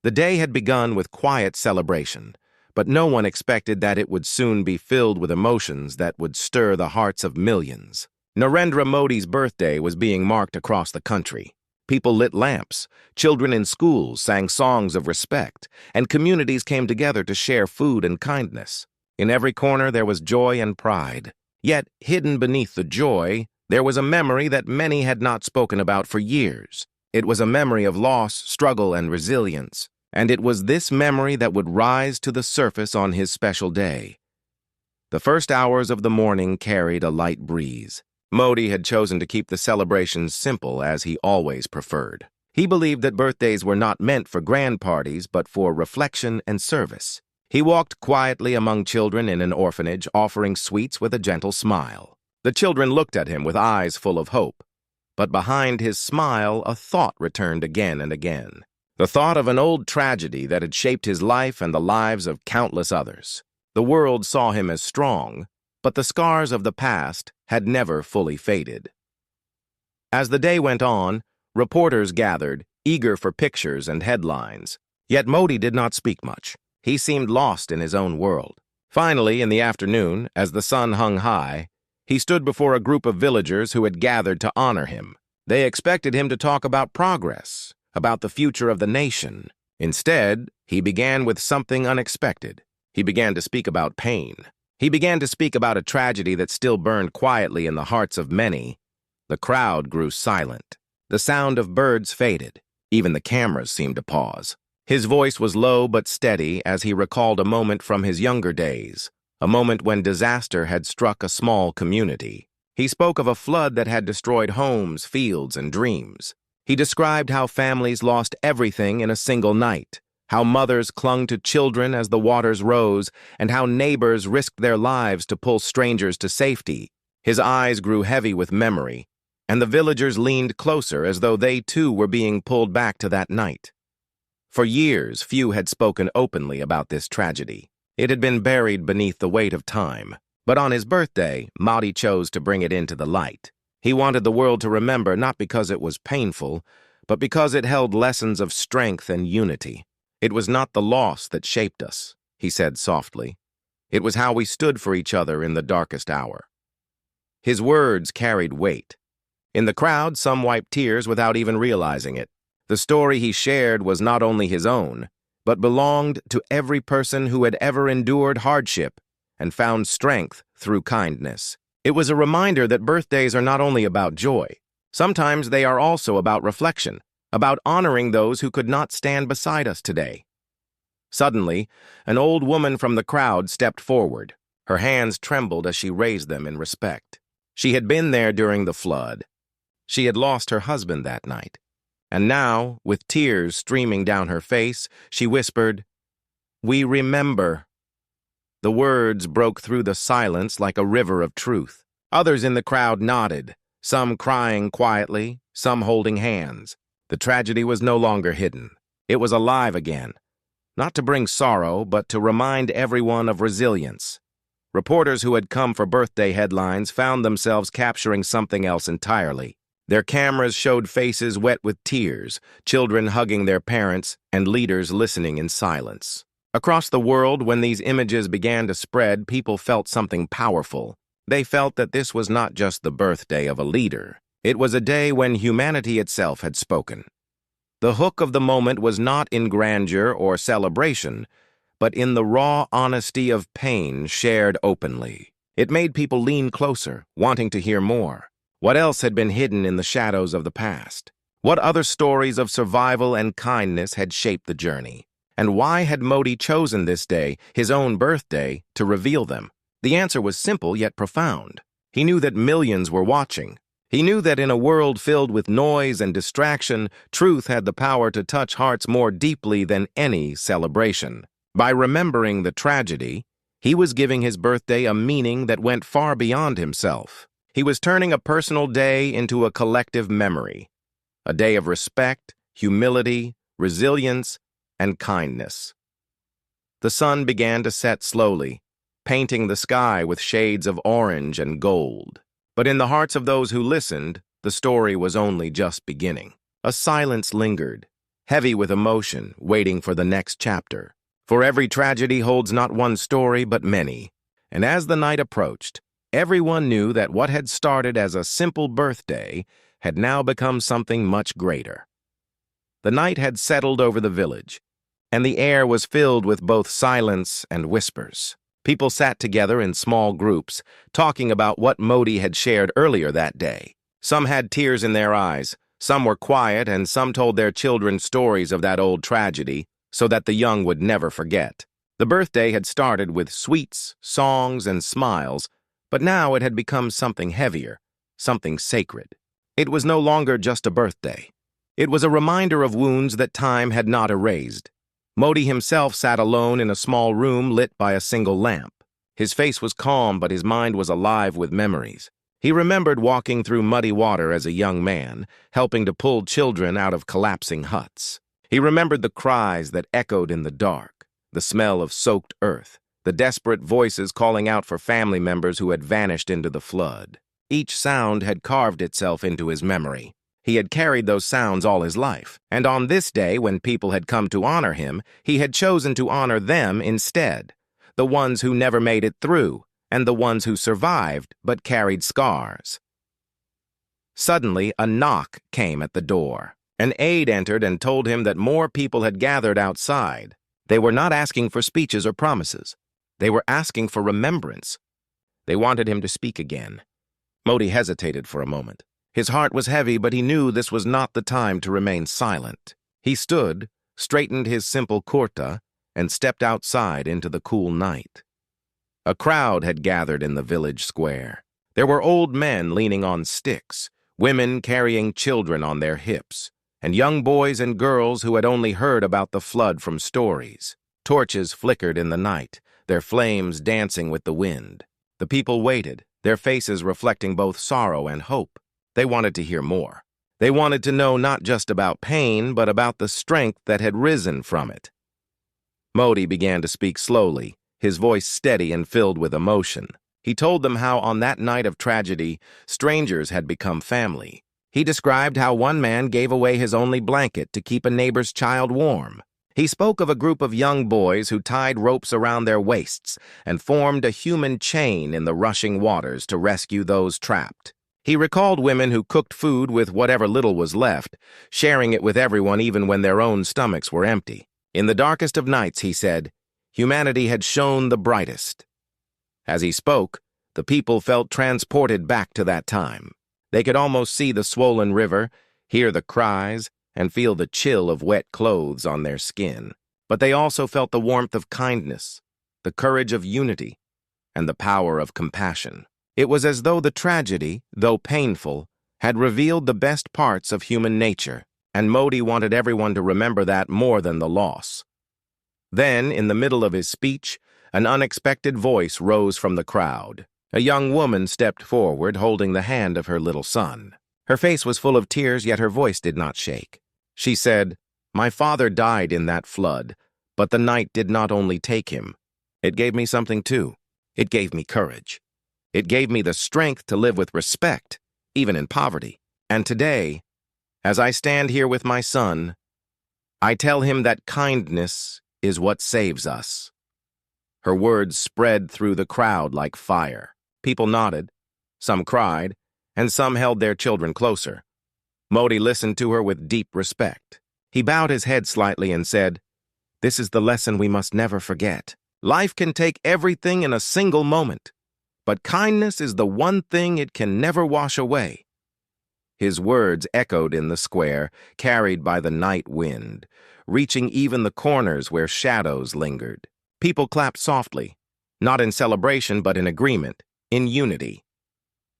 The day had begun with quiet celebration, but no one expected that it would soon be filled with emotions that would stir the hearts of millions. Narendra Modi's birthday was being marked across the country. People lit lamps, children in schools sang songs of respect, and communities came together to share food and kindness. In every corner there was joy and pride. Yet, hidden beneath the joy, there was a memory that many had not spoken about for years. It was a memory of loss, struggle, and resilience. And it was this memory that would rise to the surface on his special day. The first hours of the morning carried a light breeze. Modi had chosen to keep the celebrations simple, as he always preferred. He believed that birthdays were not meant for grand parties, but for reflection and service. He walked quietly among children in an orphanage, offering sweets with a gentle smile. The children looked at him with eyes full of hope. But behind his smile, a thought returned again and again. The thought of an old tragedy that had shaped his life and the lives of countless others. The world saw him as strong, but the scars of the past had never fully faded. As the day went on, reporters gathered, eager for pictures and headlines. Yet Modi did not speak much. He seemed lost in his own world. Finally, in the afternoon, as the sun hung high, he stood before a group of villagers who had gathered to honor him. They expected him to talk about progress, about the future of the nation. Instead, he began with something unexpected. He began to speak about pain. He began to speak about a tragedy that still burned quietly in the hearts of many. The crowd grew silent. The sound of birds faded. Even the cameras seemed to pause. His voice was low but steady as he recalled a moment from his younger days, a moment when disaster had struck a small community. He spoke of a flood that had destroyed homes, fields, and dreams. He described how families lost everything in a single night, how mothers clung to children as the waters rose, and how neighbors risked their lives to pull strangers to safety. His eyes grew heavy with memory, and the villagers leaned closer as though they too were being pulled back to that night. For years, few had spoken openly about this tragedy. It had been buried beneath the weight of time. But on his birthday, Modi chose to bring it into the light. He wanted the world to remember not because it was painful, but because it held lessons of strength and unity. It was not the loss that shaped us, he said softly. It was how we stood for each other in the darkest hour. His words carried weight. In the crowd, some wiped tears without even realizing it. The story he shared was not only his own, but belonged to every person who had ever endured hardship and found strength through kindness. It was a reminder that birthdays are not only about joy. Sometimes they are also about reflection, about honoring those who could not stand beside us today. Suddenly, an old woman from the crowd stepped forward. Her hands trembled as she raised them in respect. She had been there during the flood. She had lost her husband that night. And now, with tears streaming down her face, she whispered, "We remember." The words broke through the silence like a river of truth. Others in the crowd nodded, some crying quietly, some holding hands. The tragedy was no longer hidden. It was alive again, not to bring sorrow, but to remind everyone of resilience. Reporters who had come for birthday headlines found themselves capturing something else entirely. Their cameras showed faces wet with tears, children hugging their parents, and leaders listening in silence. Across the world, when these images began to spread, people felt something powerful. They felt that this was not just the birthday of a leader. It was a day when humanity itself had spoken. The hook of the moment was not in grandeur or celebration, but in the raw honesty of pain shared openly. It made people lean closer, wanting to hear more. What else had been hidden in the shadows of the past? What other stories of survival and kindness had shaped the journey? And why had Modi chosen this day, his own birthday, to reveal them? The answer was simple yet profound. He knew that millions were watching. He knew that in a world filled with noise and distraction, truth had the power to touch hearts more deeply than any celebration. By remembering the tragedy, he was giving his birthday a meaning that went far beyond himself. He was turning a personal day into a collective memory, a day of respect, humility, resilience, and kindness. The sun began to set slowly, painting the sky with shades of orange and gold. But in the hearts of those who listened, the story was only just beginning. A silence lingered, heavy with emotion, waiting for the next chapter. For every tragedy holds not one story, but many. And as the night approached, everyone knew that what had started as a simple birthday had now become something much greater. The night had settled over the village, and the air was filled with both silence and whispers. People sat together in small groups, talking about what Modi had shared earlier that day. Some had tears in their eyes, some were quiet, and some told their children stories of that old tragedy so that the young would never forget. The birthday had started with sweets, songs, and smiles, but now it had become something heavier, something sacred. It was no longer just a birthday. It was a reminder of wounds that time had not erased. Modi himself sat alone in a small room lit by a single lamp. His face was calm, but his mind was alive with memories. He remembered walking through muddy water as a young man, helping to pull children out of collapsing huts. He remembered the cries that echoed in the dark, the smell of soaked earth, the desperate voices calling out for family members who had vanished into the flood. Each sound had carved itself into his memory. He had carried those sounds all his life, and on this day, when people had come to honor him, he had chosen to honor them instead, the ones who never made it through, and the ones who survived but carried scars. Suddenly, a knock came at the door. An aide entered and told him that more people had gathered outside. They were not asking for speeches or promises. They were asking for remembrance. They wanted him to speak again. Modi hesitated for a moment. His heart was heavy, but he knew this was not the time to remain silent. He stood, straightened his simple kurta, and stepped outside into the cool night. A crowd had gathered in the village square. There were old men leaning on sticks, women carrying children on their hips, and young boys and girls who had only heard about the flood from stories. Torches flickered in the night, their flames dancing with the wind. The people waited, their faces reflecting both sorrow and hope. They wanted to hear more. They wanted to know not just about pain, but about the strength that had risen from it. Modi began to speak slowly, his voice steady and filled with emotion. He told them how on that night of tragedy, strangers had become family. He described how one man gave away his only blanket to keep a neighbor's child warm. He spoke of a group of young boys who tied ropes around their waists and formed a human chain in the rushing waters to rescue those trapped. He recalled women who cooked food with whatever little was left, sharing it with everyone even when their own stomachs were empty. In the darkest of nights, he said, humanity had shone the brightest. As he spoke, the people felt transported back to that time. They could almost see the swollen river, hear the cries, and feel the chill of wet clothes on their skin. But they also felt the warmth of kindness, the courage of unity, and the power of compassion. It was as though the tragedy, though painful, had revealed the best parts of human nature, and Modi wanted everyone to remember that more than the loss. Then, in the middle of his speech, an unexpected voice rose from the crowd. A young woman stepped forward, holding the hand of her little son. Her face was full of tears, yet her voice did not shake. She said, "My father died in that flood, but the night did not only take him. It gave me something too. It gave me courage. It gave me the strength to live with respect, even in poverty. And today, as I stand here with my son, I tell him that kindness is what saves us." Her words spread through the crowd like fire. People nodded, some cried, and some held their children closer. Modi listened to her with deep respect. He bowed his head slightly and said, "This is the lesson we must never forget. Life can take everything in a single moment, but kindness is the one thing it can never wash away." His words echoed in the square, carried by the night wind, reaching even the corners where shadows lingered. People clapped softly, not in celebration but in agreement, in unity.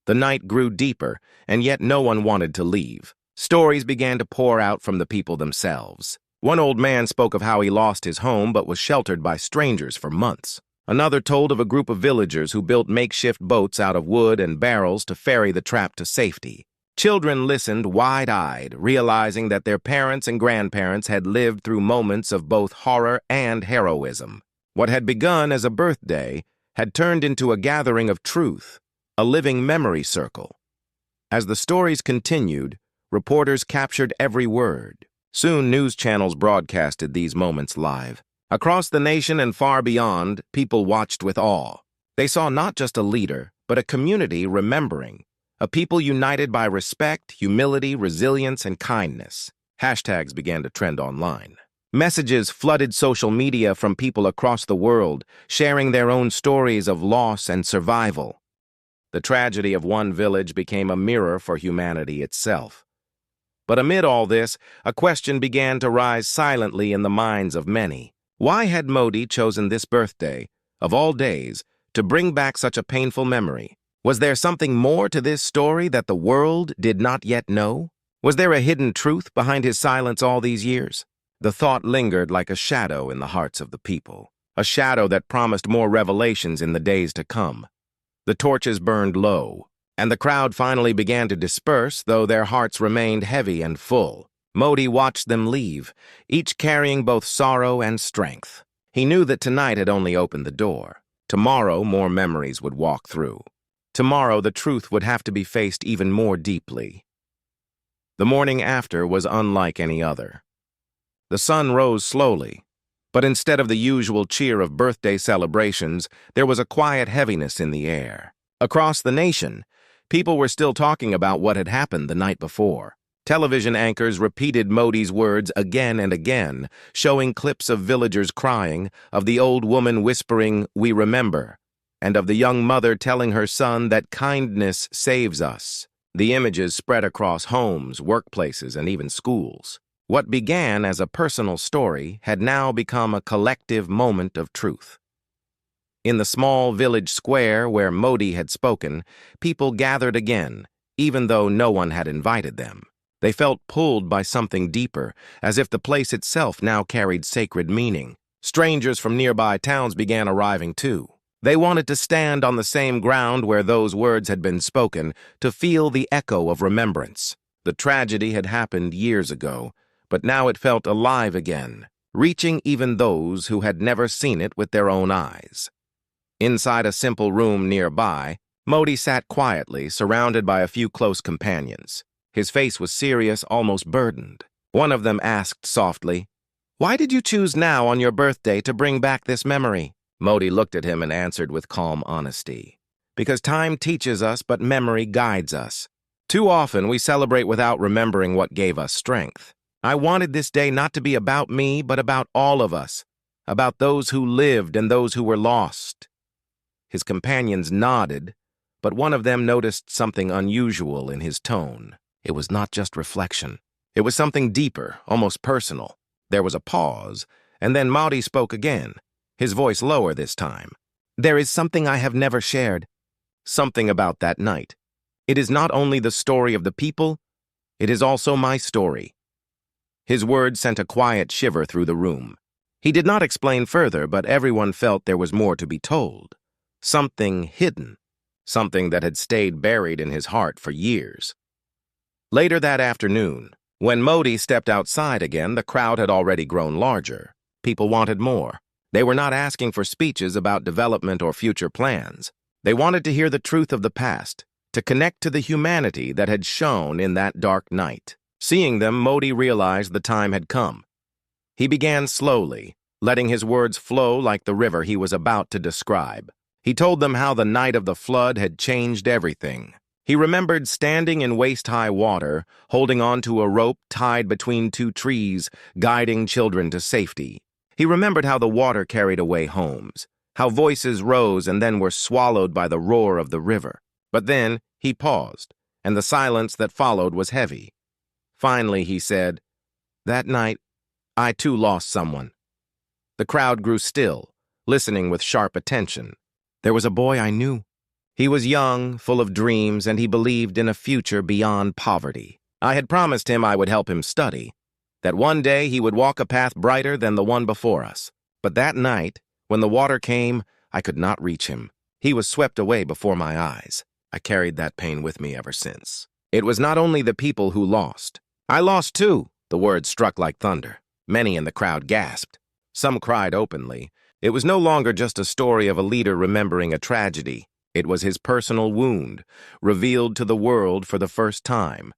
The night grew deeper, and yet no one wanted to leave. Stories began to pour out from the people themselves. One old man spoke of how he lost his home but was sheltered by strangers for months. Another told of a group of villagers who built makeshift boats out of wood and barrels to ferry the trapped to safety. Children listened wide-eyed, realizing that their parents and grandparents had lived through moments of both horror and heroism. What had begun as a birthday had turned into a gathering of truth, a living memory circle. As the stories continued, reporters captured every word. Soon, news channels broadcasted these moments live. Across the nation and far beyond, people watched with awe. They saw not just a leader, but a community remembering, a people united by respect, humility, resilience, and kindness. Hashtags began to trend online. Messages flooded social media from people across the world, sharing their own stories of loss and survival. The tragedy of one village became a mirror for humanity itself. But amid all this, a question began to rise silently in the minds of many. Why had Modi chosen this birthday, of all days, to bring back such a painful memory? Was there something more to this story that the world did not yet know? Was there a hidden truth behind his silence all these years? The thought lingered like a shadow in the hearts of the people, a shadow that promised more revelations in the days to come. The torches burned low, and the crowd finally began to disperse, though their hearts remained heavy and full. Modi watched them leave, each carrying both sorrow and strength. He knew that tonight had only opened the door. Tomorrow, more memories would walk through. Tomorrow, the truth would have to be faced even more deeply. The morning after was unlike any other. The sun rose slowly, but instead of the usual cheer of birthday celebrations, there was a quiet heaviness in the air. Across the nation, people were still talking about what had happened the night before. Television anchors repeated Modi's words again and again, showing clips of villagers crying, of the old woman whispering, "We remember," and of the young mother telling her son that kindness saves us. The images spread across homes, workplaces, and even schools. What began as a personal story had now become a collective moment of truth. In the small village square where Modi had spoken, people gathered again, even though no one had invited them. They felt pulled by something deeper, as if the place itself now carried sacred meaning. Strangers from nearby towns began arriving too. They wanted to stand on the same ground where those words had been spoken, to feel the echo of remembrance. The tragedy had happened years ago, but now it felt alive again, reaching even those who had never seen it with their own eyes. Inside a simple room nearby, Modi sat quietly, surrounded by a few close companions. His face was serious, almost burdened. One of them asked softly, "Why did you choose now on your birthday to bring back this memory?" Modi looked at him and answered with calm honesty. "Because time teaches us, but memory guides us. Too often we celebrate without remembering what gave us strength. I wanted this day not to be about me, but about all of us, about those who lived and those who were lost." His companions nodded, but one of them noticed something unusual in his tone. It was not just reflection. It was something deeper, almost personal. There was a pause, and then Modi spoke again, his voice lower this time. "There is something I have never shared. Something about that night. It is not only the story of the people, it is also my story." His words sent a quiet shiver through the room. He did not explain further, but everyone felt there was more to be told. Something hidden, something that had stayed buried in his heart for years. Later that afternoon, when Modi stepped outside again, the crowd had already grown larger. People wanted more. They were not asking for speeches about development or future plans. They wanted to hear the truth of the past, to connect to the humanity that had shone in that dark night. Seeing them, Modi realized the time had come. He began slowly, letting his words flow like the river he was about to describe. He told them how the night of the flood had changed everything. He remembered standing in waist-high water, holding onto a rope tied between two trees, guiding children to safety. He remembered how the water carried away homes, how voices rose and then were swallowed by the roar of the river. But then he paused, and the silence that followed was heavy. Finally, he said, "That night, I too lost someone." The crowd grew still, listening with sharp attention. There was a boy I knew. He was young, full of dreams, and he believed in a future beyond poverty. I had promised him I would help him study, that one day he would walk a path brighter than the one before us. But that night, when the water came, I could not reach him. He was swept away before my eyes. I carried that pain with me ever since. It was not only the people who lost. I lost too, the words struck like thunder. Many in the crowd gasped. Some cried openly. It was no longer just a story of a leader remembering a tragedy. It was his personal wound, revealed to the world for the first time.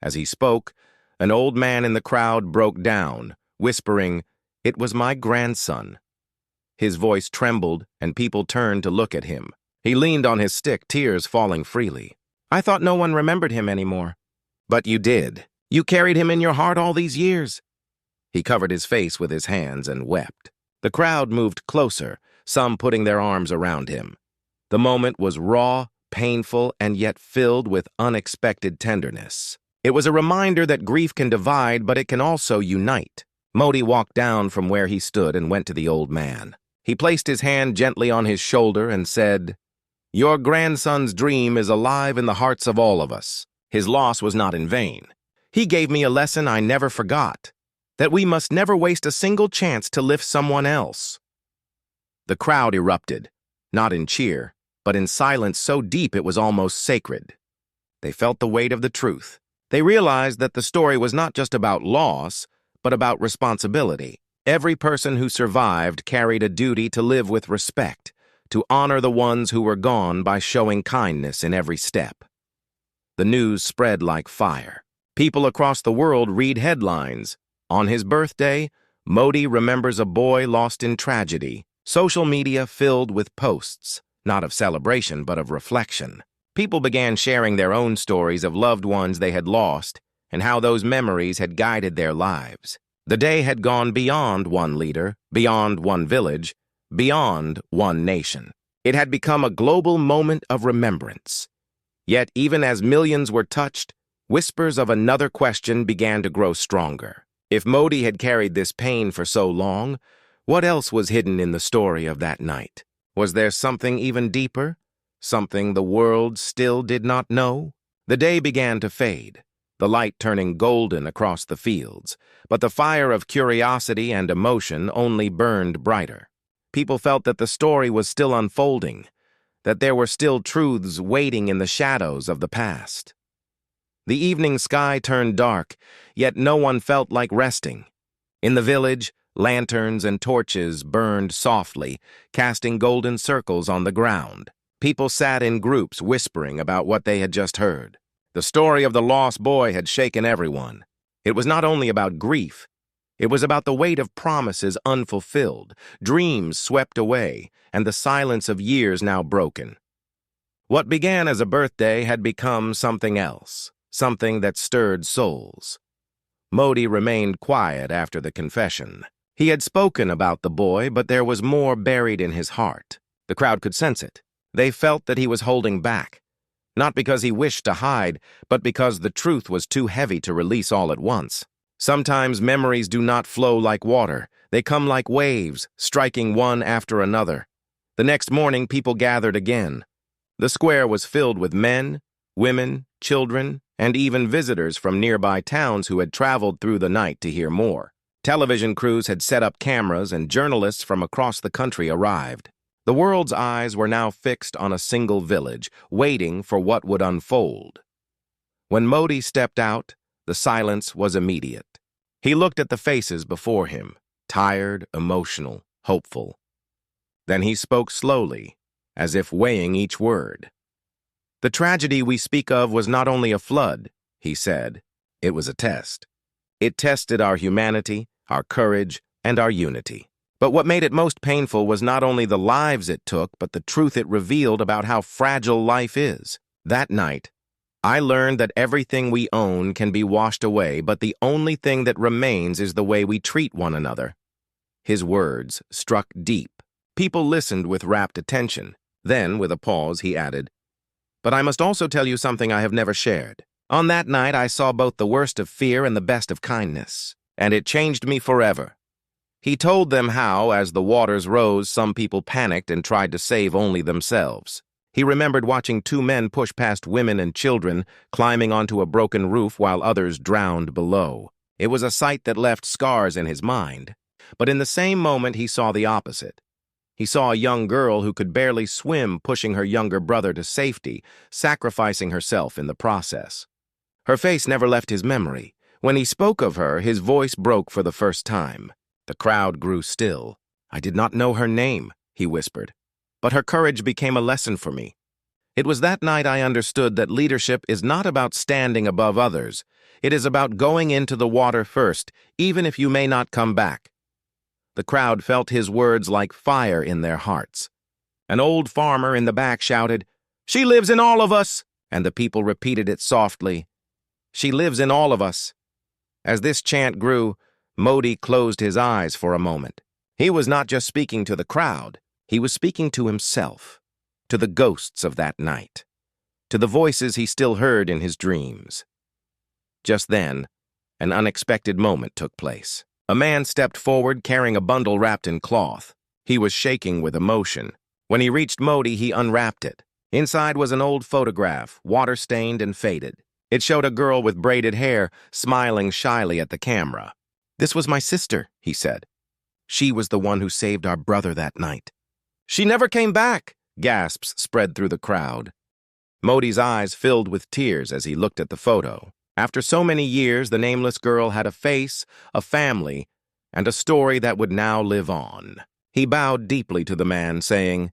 As he spoke, An old man in the crowd broke down, whispering, "It was my grandson." His voice trembled, and people turned to look at him. He leaned on his stick, tears falling freely. "I thought no one remembered him anymore." "But you did. You carried him in your heart all these years." He covered his face with his hands and wept. The crowd moved closer, some putting their arms around him. The moment was raw, painful, and yet filled with unexpected tenderness. It was a reminder that grief can divide, but it can also unite. Modi walked down from where he stood and went to the old man. He placed his hand gently on his shoulder and said, "Your grandson's dream is alive in the hearts of all of us. His loss was not in vain. He gave me a lesson I never forgot, that we must never waste a single chance to lift someone else." The crowd erupted, not in cheer, but in silence so deep it was almost sacred. They felt the weight of the truth. They realized that the story was not just about loss, but about responsibility. Every person who survived carried a duty to live with respect, to honor the ones who were gone by showing kindness in every step. The news spread like fire. People across the world read headlines. "On his birthday, Modi remembers a boy lost in tragedy." Social media filled with posts, not of celebration but of reflection. People began sharing their own stories of loved ones they had lost and how those memories had guided their lives. The day had gone beyond one leader, beyond one village, beyond one nation. It had become a global moment of remembrance. Yet even as millions were touched, whispers of another question began to grow stronger. If Modi had carried this pain for so long, what else was hidden in the story of that night? Was there something even deeper? Something the world still did not know? The day began to fade, the light turning golden across the fields, but the fire of curiosity and emotion only burned brighter. People felt that the story was still unfolding, that there were still truths waiting in the shadows of the past. The evening sky turned dark, yet no one felt like resting. In the village, lanterns and torches burned softly, casting golden circles on the ground. People sat in groups whispering about what they had just heard. The story of the lost boy had shaken everyone. It was not only about grief. It was about the weight of promises unfulfilled, dreams swept away, and the silence of years now broken. What began as a birthday had become something else, something that stirred souls. Modi remained quiet after the confession. He had spoken about the boy, but there was more buried in his heart. The crowd could sense it. They felt that he was holding back, not because he wished to hide, but because the truth was too heavy to release all at once. Sometimes memories do not flow like water. They come like waves, striking one after another. The next morning, people gathered again. The square was filled with men, women, children, and even visitors from nearby towns who had traveled through the night to hear more. Television crews had set up cameras, and journalists from across the country arrived. The world's eyes were now fixed on a single village, waiting for what would unfold. When Modi stepped out, the silence was immediate. He looked at the faces before him, tired, emotional, hopeful. Then he spoke slowly, as if weighing each word. "The tragedy we speak of was not only a flood," he said. "It was a test. It tested our humanity, our courage, and our unity. But what made it most painful was not only the lives it took, but the truth it revealed about how fragile life is. That night, I learned that everything we own can be washed away, but the only thing that remains is the way we treat one another." His words struck deep. People listened with rapt attention. Then, with a pause, he added, "But I must also tell you something I have never shared. On that night, I saw both the worst of fear and the best of kindness, and it changed me forever." He told them how, as the waters rose, some people panicked and tried to save only themselves. He remembered watching two men push past women and children, climbing onto a broken roof while others drowned below. It was a sight that left scars in his mind. But in the same moment, he saw the opposite. He saw a young girl who could barely swim pushing her younger brother to safety, sacrificing herself in the process. Her face never left his memory. When he spoke of her, his voice broke for the first time. The crowd grew still. "I did not know her name," he whispered, "but her courage became a lesson for me. It was that night I understood that leadership is not about standing above others. It is about going into the water first, even if you may not come back. The crowd felt his words like fire in their hearts. An old farmer in the back shouted, "She lives in all of us!" And the people repeated it softly, "She lives in all of us." As this chant grew, Modi closed his eyes for a moment. He was not just speaking to the crowd, he was speaking to himself, to the ghosts of that night, to the voices he still heard in his dreams. Just then, an unexpected moment took place. A man stepped forward carrying a bundle wrapped in cloth. He was shaking with emotion. When he reached Modi, he unwrapped it. Inside was an old photograph, water-stained and faded. It showed a girl with braided hair, smiling shyly at the camera. "This was my sister," he said. "She was the one who saved our brother that night." "She never came back!" Gasps spread through the crowd. Modi's eyes filled with tears as he looked at the photo. After so many years, the nameless girl had a face, a family, and a story that would now live on. He bowed deeply to the man, saying,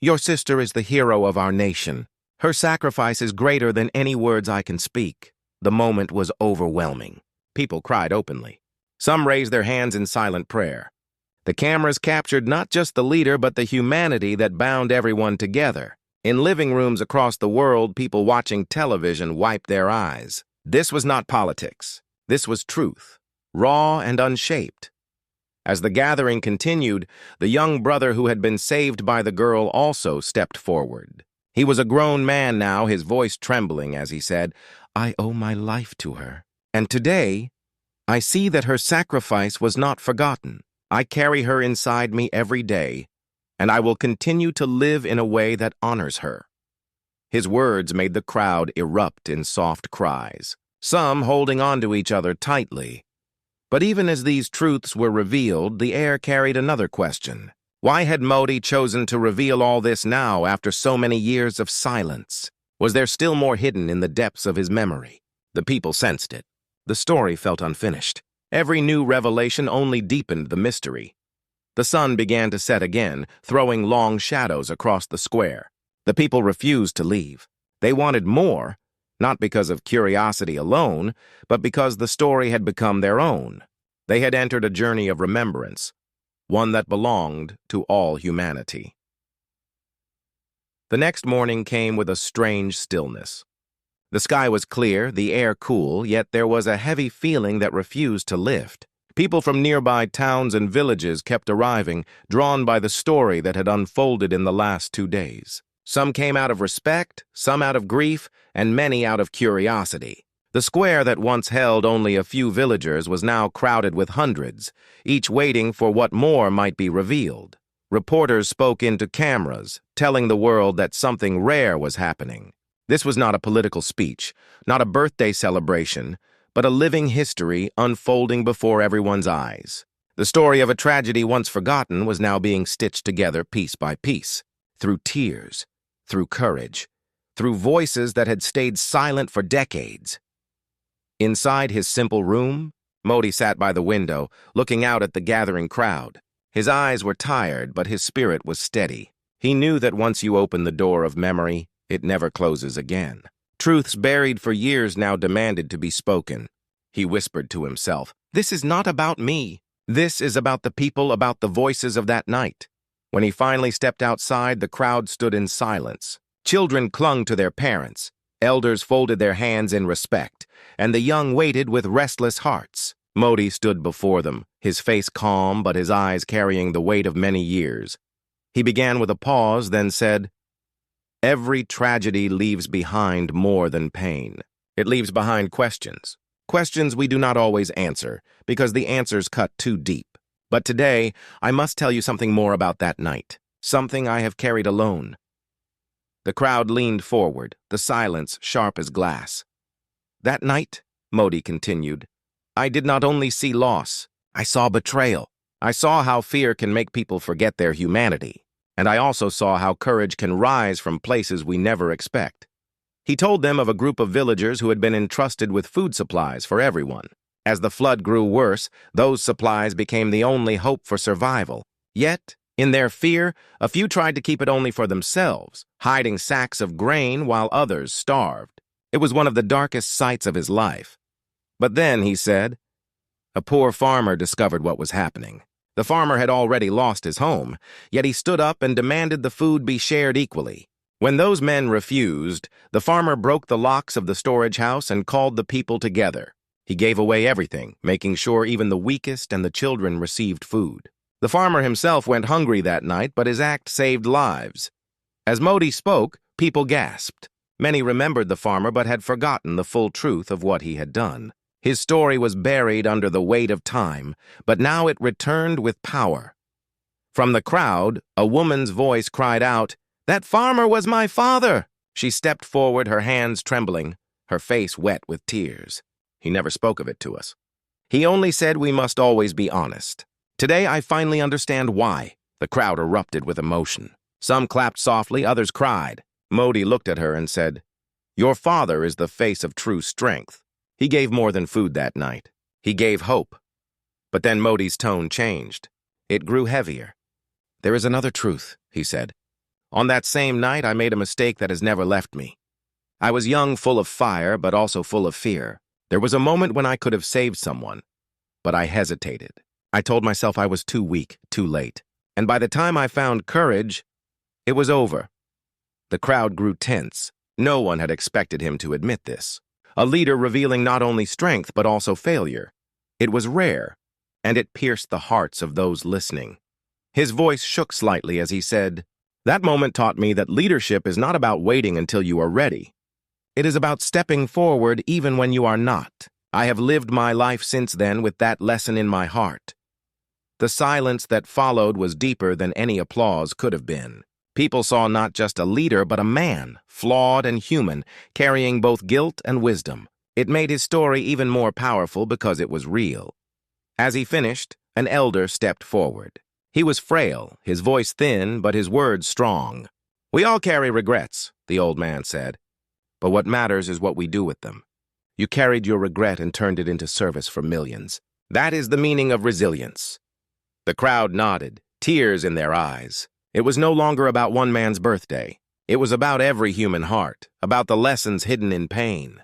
"Your sister is the hero of our nation. Her sacrifice is greater than any words I can speak." The moment was overwhelming. People cried openly. Some raised their hands in silent prayer. The cameras captured not just the leader, but the humanity that bound everyone together. In living rooms across the world, people watching television wiped their eyes. This was not politics. This was truth, raw and unshaped. As the gathering continued, the young brother who had been saved by the girl also stepped forward. He was a grown man now, his voice trembling as he said, "I owe my life to her. And today, I see that her sacrifice was not forgotten. I carry her inside me every day, and I will continue to live in a way that honors her." His words made the crowd erupt in soft cries, some holding on to each other tightly. But even as these truths were revealed, the air carried another question. Why had Modi chosen to reveal all this now after so many years of silence? Was there still more hidden in the depths of his memory? The people sensed it. The story felt unfinished. Every new revelation only deepened the mystery. The sun began to set again, throwing long shadows across the square. The people refused to leave. They wanted more, not because of curiosity alone, but because the story had become their own. They had entered a journey of remembrance, one that belonged to all humanity. The next morning came with a strange stillness. The sky was clear, the air cool, yet there was a heavy feeling that refused to lift. People from nearby towns and villages kept arriving, drawn by the story that had unfolded in the last 2 days. Some came out of respect, some out of grief, and many out of curiosity. The square that once held only a few villagers was now crowded with hundreds, each waiting for what more might be revealed. Reporters spoke into cameras, telling the world that something rare was happening. This was not a political speech, not a birthday celebration, but a living history unfolding before everyone's eyes. The story of a tragedy once forgotten was now being stitched together piece by piece, through tears, through courage, through voices that had stayed silent for decades. Inside his simple room, Modi sat by the window, looking out at the gathering crowd. His eyes were tired, but his spirit was steady. He knew that once you open the door of memory, it never closes again. Truths buried for years now demanded to be spoken. He whispered to himself, "This is not about me. This is about the people, about the voices of that night." When he finally stepped outside, the crowd stood in silence. Children clung to their parents. Elders folded their hands in respect, and the young waited with restless hearts. Modi stood before them, his face calm but his eyes carrying the weight of many years. He began with a pause, then said, "Every tragedy leaves behind more than pain. It leaves behind questions. Questions we do not always answer, because the answers cut too deep. But today, I must tell you something more about that night, something I have carried alone." The crowd leaned forward, the silence sharp as glass. "That night," Modi continued, "I did not only see loss, I saw betrayal. I saw how fear can make people forget their humanity. And I also saw how courage can rise from places we never expect." He told them of a group of villagers who had been entrusted with food supplies for everyone. As the flood grew worse, those supplies became the only hope for survival. Yet, In their fear, a few tried to keep it only for themselves, hiding sacks of grain while others starved. It was one of the darkest sights of his life. But then, he said, a poor farmer discovered what was happening. The farmer had already lost his home, yet he stood up and demanded the food be shared equally. When those men refused, the farmer broke the locks of the storage house and called the people together. He gave away everything, making sure even the weakest and the children received food. The farmer himself went hungry that night, but his act saved lives. As Modi spoke, people gasped. Many remembered the farmer but had forgotten the full truth of what he had done. His story was buried under the weight of time, but now it returned with power. From the crowd, a woman's voice cried out, "That farmer was my father!" She stepped forward, her hands trembling, her face wet with tears. He never spoke of it to us. He only said we must always be honest. Today I finally understand why. The crowd erupted with emotion. Some clapped softly, others cried. Modi looked at her and said, "Your father is the face of true strength." He gave more than food that night. He gave hope. But then Modi's tone changed. It grew heavier. "There is another truth," he said. "On that same night, I made a mistake that has never left me. I was young, full of fire, but also full of fear. There was a moment when I could have saved someone, but I hesitated. I told myself I was too weak, too late. And by the time I found courage, it was over." The crowd grew tense. No one had expected him to admit this. A leader revealing not only strength but also failure. It was rare, and it pierced the hearts of those listening. His voice shook slightly as he said, "That moment taught me that leadership is not about waiting until you are ready. It is about stepping forward even when you are not. I have lived my life since then with that lesson in my heart." The silence that followed was deeper than any applause could have been. People saw not just a leader, but a man, flawed and human, carrying both guilt and wisdom. It made his story even more powerful because it was real. As he finished, an elder stepped forward. He was frail, his voice thin, but his words strong. "We all carry regrets," the old man said. "But what matters is what we do with them. You carried your regret and turned it into service for millions. That is the meaning of resilience." The crowd nodded, tears in their eyes. It was no longer about one man's birthday. It was about every human heart, about the lessons hidden in pain.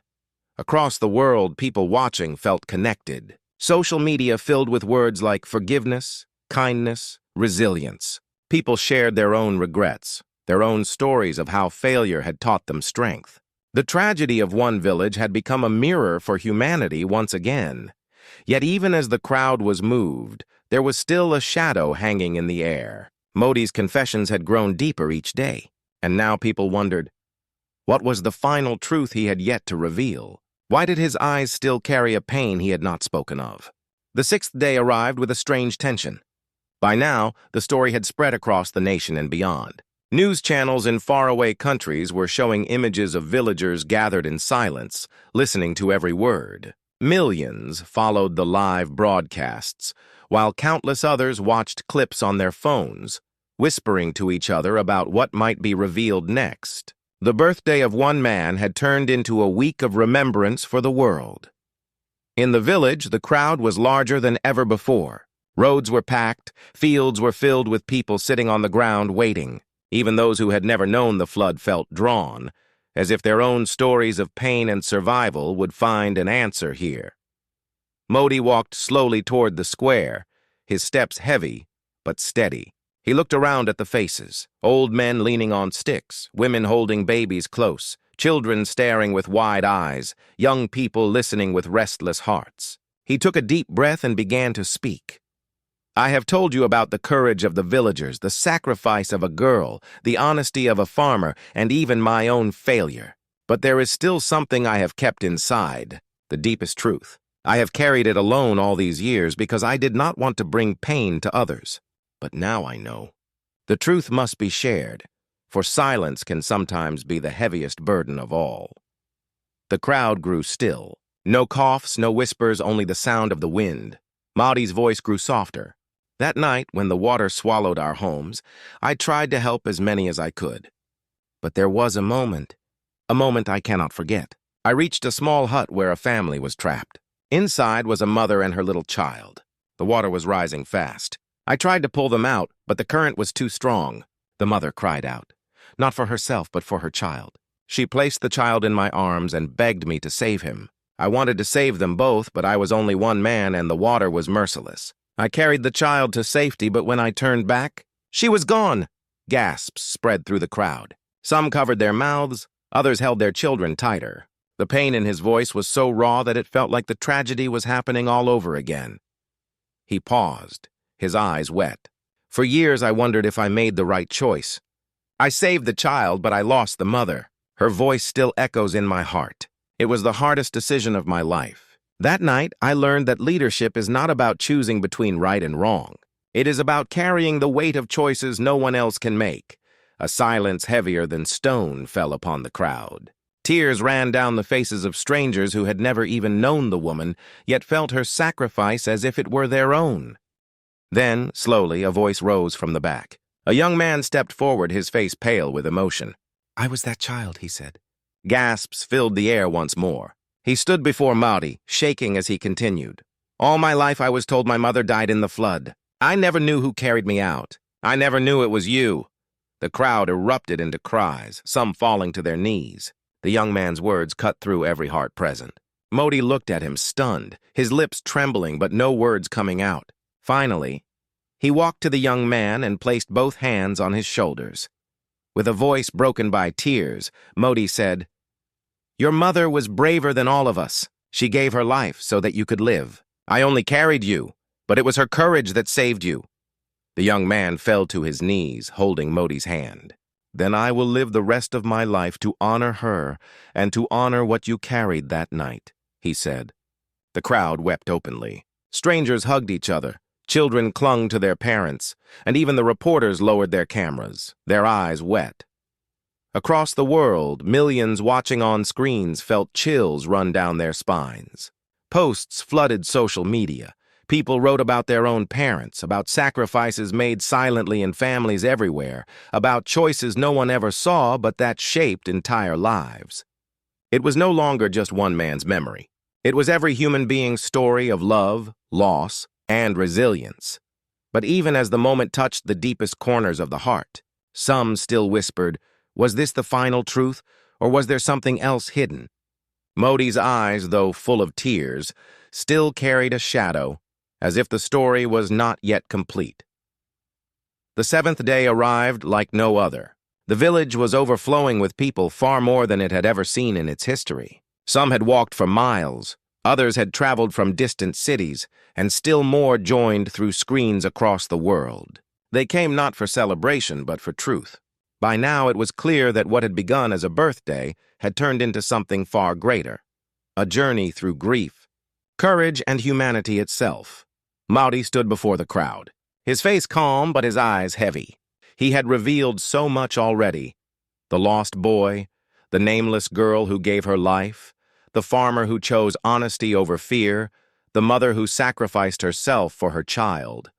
Across the world, people watching felt connected. Social media filled with words like forgiveness, kindness, resilience. People shared their own regrets, their own stories of how failure had taught them strength. The tragedy of one village had become a mirror for humanity once again. Yet even as the crowd was moved, there was still a shadow hanging in the air. Modi's confessions had grown deeper each day, and now people wondered, what was the final truth he had yet to reveal? Why did his eyes still carry a pain he had not spoken of? The sixth day arrived with a strange tension. By now, the story had spread across the nation and beyond. News channels in faraway countries were showing images of villagers gathered in silence, listening to every word. Millions followed the live broadcasts, while countless others watched clips on their phones, whispering to each other about what might be revealed next. The birthday of one man had turned into a week of remembrance for the world. In the village, the crowd was larger than ever before. Roads were packed, fields were filled with people sitting on the ground waiting. Even those who had never known the flood felt drawn, as if their own stories of pain and survival would find an answer here. Modi walked slowly toward the square, his steps heavy but steady. He looked around at the faces, old men leaning on sticks, women holding babies close, children staring with wide eyes, young people listening with restless hearts. He took a deep breath and began to speak. "I have told you about the courage of the villagers, the sacrifice of a girl, the honesty of a farmer, and even my own failure. But there is still something I have kept inside, the deepest truth. I have carried it alone all these years because I did not want to bring pain to others. But now I know. The truth must be shared, for silence can sometimes be the heaviest burden of all." The crowd grew still. No coughs, no whispers, only the sound of the wind. Modi's voice grew softer. "That night, when the water swallowed our homes, I tried to help as many as I could. But there was a moment I cannot forget. I reached a small hut where a family was trapped. Inside was a mother and her little child. The water was rising fast. I tried to pull them out, but the current was too strong. The mother cried out, not for herself, but for her child. She placed the child in my arms and begged me to save him. I wanted to save them both, but I was only one man and the water was merciless. I carried the child to safety, but when I turned back, she was gone. Gasps spread through the crowd. Some covered their mouths, others held their children tighter. The pain in his voice was so raw that it felt like the tragedy was happening all over again. He paused, his eyes wet. For years I wondered if I made the right choice. I saved the child, but I lost the mother. Her voice still echoes in my heart. It was the hardest decision of my life. That night, I learned that leadership is not about choosing between right and wrong. It is about carrying the weight of choices no one else can make. A silence heavier than stone fell upon the crowd. Tears ran down the faces of strangers who had never even known the woman, yet felt her sacrifice as if it were their own. Then, slowly, a voice rose from the back. A young man stepped forward, his face pale with emotion. "I was that child," he said. Gasps filled the air once more. He stood before Maudie, shaking as he continued. "All my life I was told my mother died in the flood. I never knew who carried me out. I never knew it was you." The crowd erupted into cries, some falling to their knees. The young man's words cut through every heart present. Maudie looked at him, stunned, his lips trembling but no words coming out. Finally, he walked to the young man and placed both hands on his shoulders. With a voice broken by tears, Maudie said, "Your mother was braver than all of us. She gave her life so that you could live. I only carried you, but it was her courage that saved you." The young man fell to his knees, holding Maudie's hand. "Then I will live the rest of my life to honor her and to honor what you carried that night," he said. The crowd wept openly. Strangers hugged each other. Children clung to their parents, and even the reporters lowered their cameras, their eyes wet. Across the world, millions watching on screens felt chills run down their spines. Posts flooded social media. People wrote about their own parents, about sacrifices made silently in families everywhere, about choices no one ever saw but that shaped entire lives. It was no longer just one man's memory. It was every human being's story of love, loss, and resilience. But even as the moment touched the deepest corners of the heart, some still whispered, was this the final truth, or was there something else hidden? Maudie's eyes, though full of tears, still carried a shadow, as if the story was not yet complete. The seventh day arrived like no other. The village was overflowing with people, far more than it had ever seen in its history. Some had walked for miles, others had traveled from distant cities, and still more joined through screens across the world. They came not for celebration, but for truth. By now it was clear that what had begun as a birthday had turned into something far greater. A journey through grief, courage, and humanity itself. Maudie stood before the crowd, his face calm but his eyes heavy. He had revealed so much already. The lost boy, the nameless girl who gave her life, the farmer who chose honesty over fear, the mother who sacrificed herself for her child.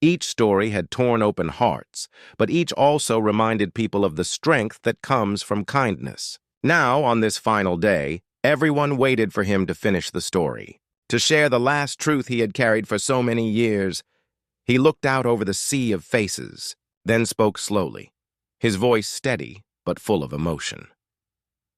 Each story had torn open hearts, but each also reminded people of the strength that comes from kindness. Now, on this final day, everyone waited for him to finish the story, to share the last truth he had carried for so many years. He looked out over the sea of faces, then spoke slowly, his voice steady but full of emotion.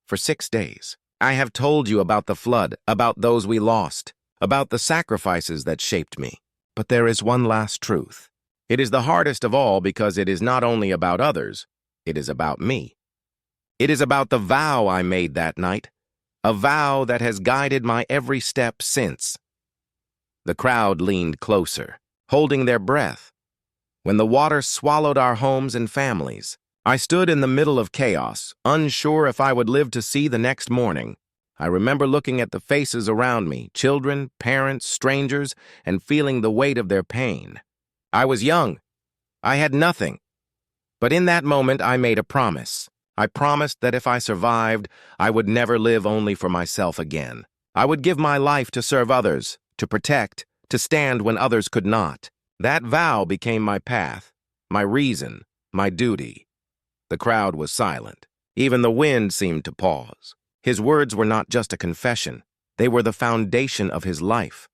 "For 6 days, I have told you about the flood, about those we lost, about the sacrifices that shaped me. But there is one last truth. It is the hardest of all because it is not only about others, it is about me. It is about the vow I made that night, a vow that has guided my every step since." The crowd leaned closer, holding their breath. When the water swallowed our homes and families, I stood in the middle of chaos, unsure if I would live to see the next morning. I remember looking at the faces around me, children, parents, strangers, and feeling the weight of their pain. I was young. I had nothing. But in that moment, I made a promise. I promised that if I survived, I would never live only for myself again. I would give my life to serve others, to protect, to stand when others could not. That vow became my path, my reason, my duty. The crowd was silent. Even the wind seemed to pause. His words were not just a confession. They were the foundation of his life.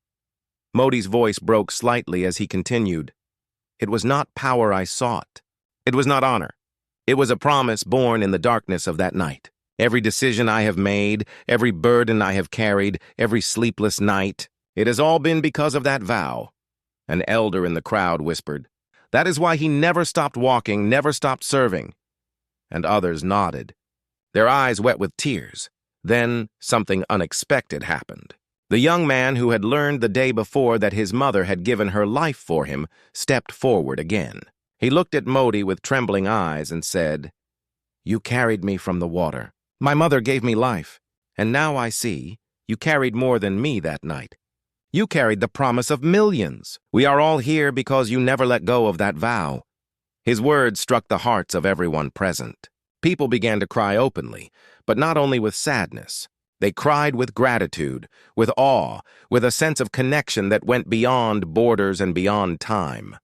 Maudie's voice broke slightly as he continued. It was not power I sought. It was not honor. It was a promise born in the darkness of that night. Every decision I have made, every burden I have carried, every sleepless night, it has all been because of that vow. An elder in the crowd whispered, "That is why he never stopped walking, never stopped serving." And others nodded, their eyes wet with tears. Then something unexpected happened. The young man who had learned the day before that his mother had given her life for him stepped forward again. He looked at Modi with trembling eyes and said, "You carried me from the water. My mother gave me life, and now I see you carried more than me that night. You carried the promise of millions. We are all here because you never let go of that vow." His words struck the hearts of everyone present. People began to cry openly, but not only with sadness. They cried with gratitude, with awe, with a sense of connection that went beyond borders and beyond time.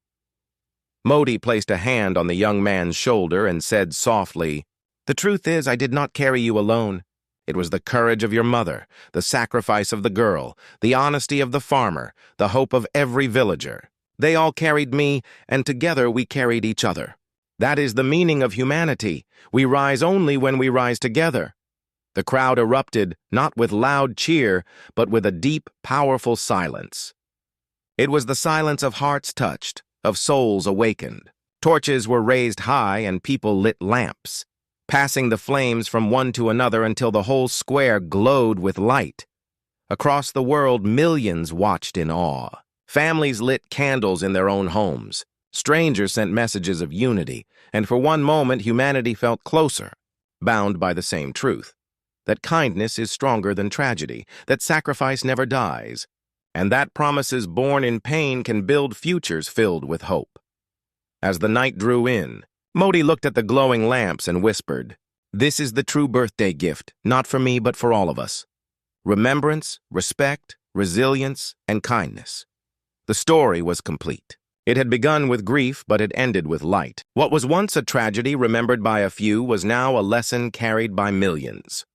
Modi placed a hand on the young man's shoulder and said softly, "The truth is, I did not carry you alone. It was the courage of your mother, the sacrifice of the girl, the honesty of the farmer, the hope of every villager. They all carried me, and together we carried each other. That is the meaning of humanity. We rise only when we rise together." The crowd erupted, not with loud cheer, but with a deep, powerful silence. It was the silence of hearts touched, of souls awakened. Torches were raised high and people lit lamps, passing the flames from one to another until the whole square glowed with light. Across the world, millions watched in awe. Families lit candles in their own homes. Strangers sent messages of unity, and for one moment humanity felt closer, bound by the same truth, that kindness is stronger than tragedy, that sacrifice never dies, and that promises born in pain can build futures filled with hope. As the night drew in, Modi looked at the glowing lamps and whispered, "This is the true birthday gift, not for me but for all of us. Remembrance, respect, resilience, and kindness." The story was complete. It had begun with grief, but it ended with light. What was once a tragedy remembered by a few was now a lesson carried by millions.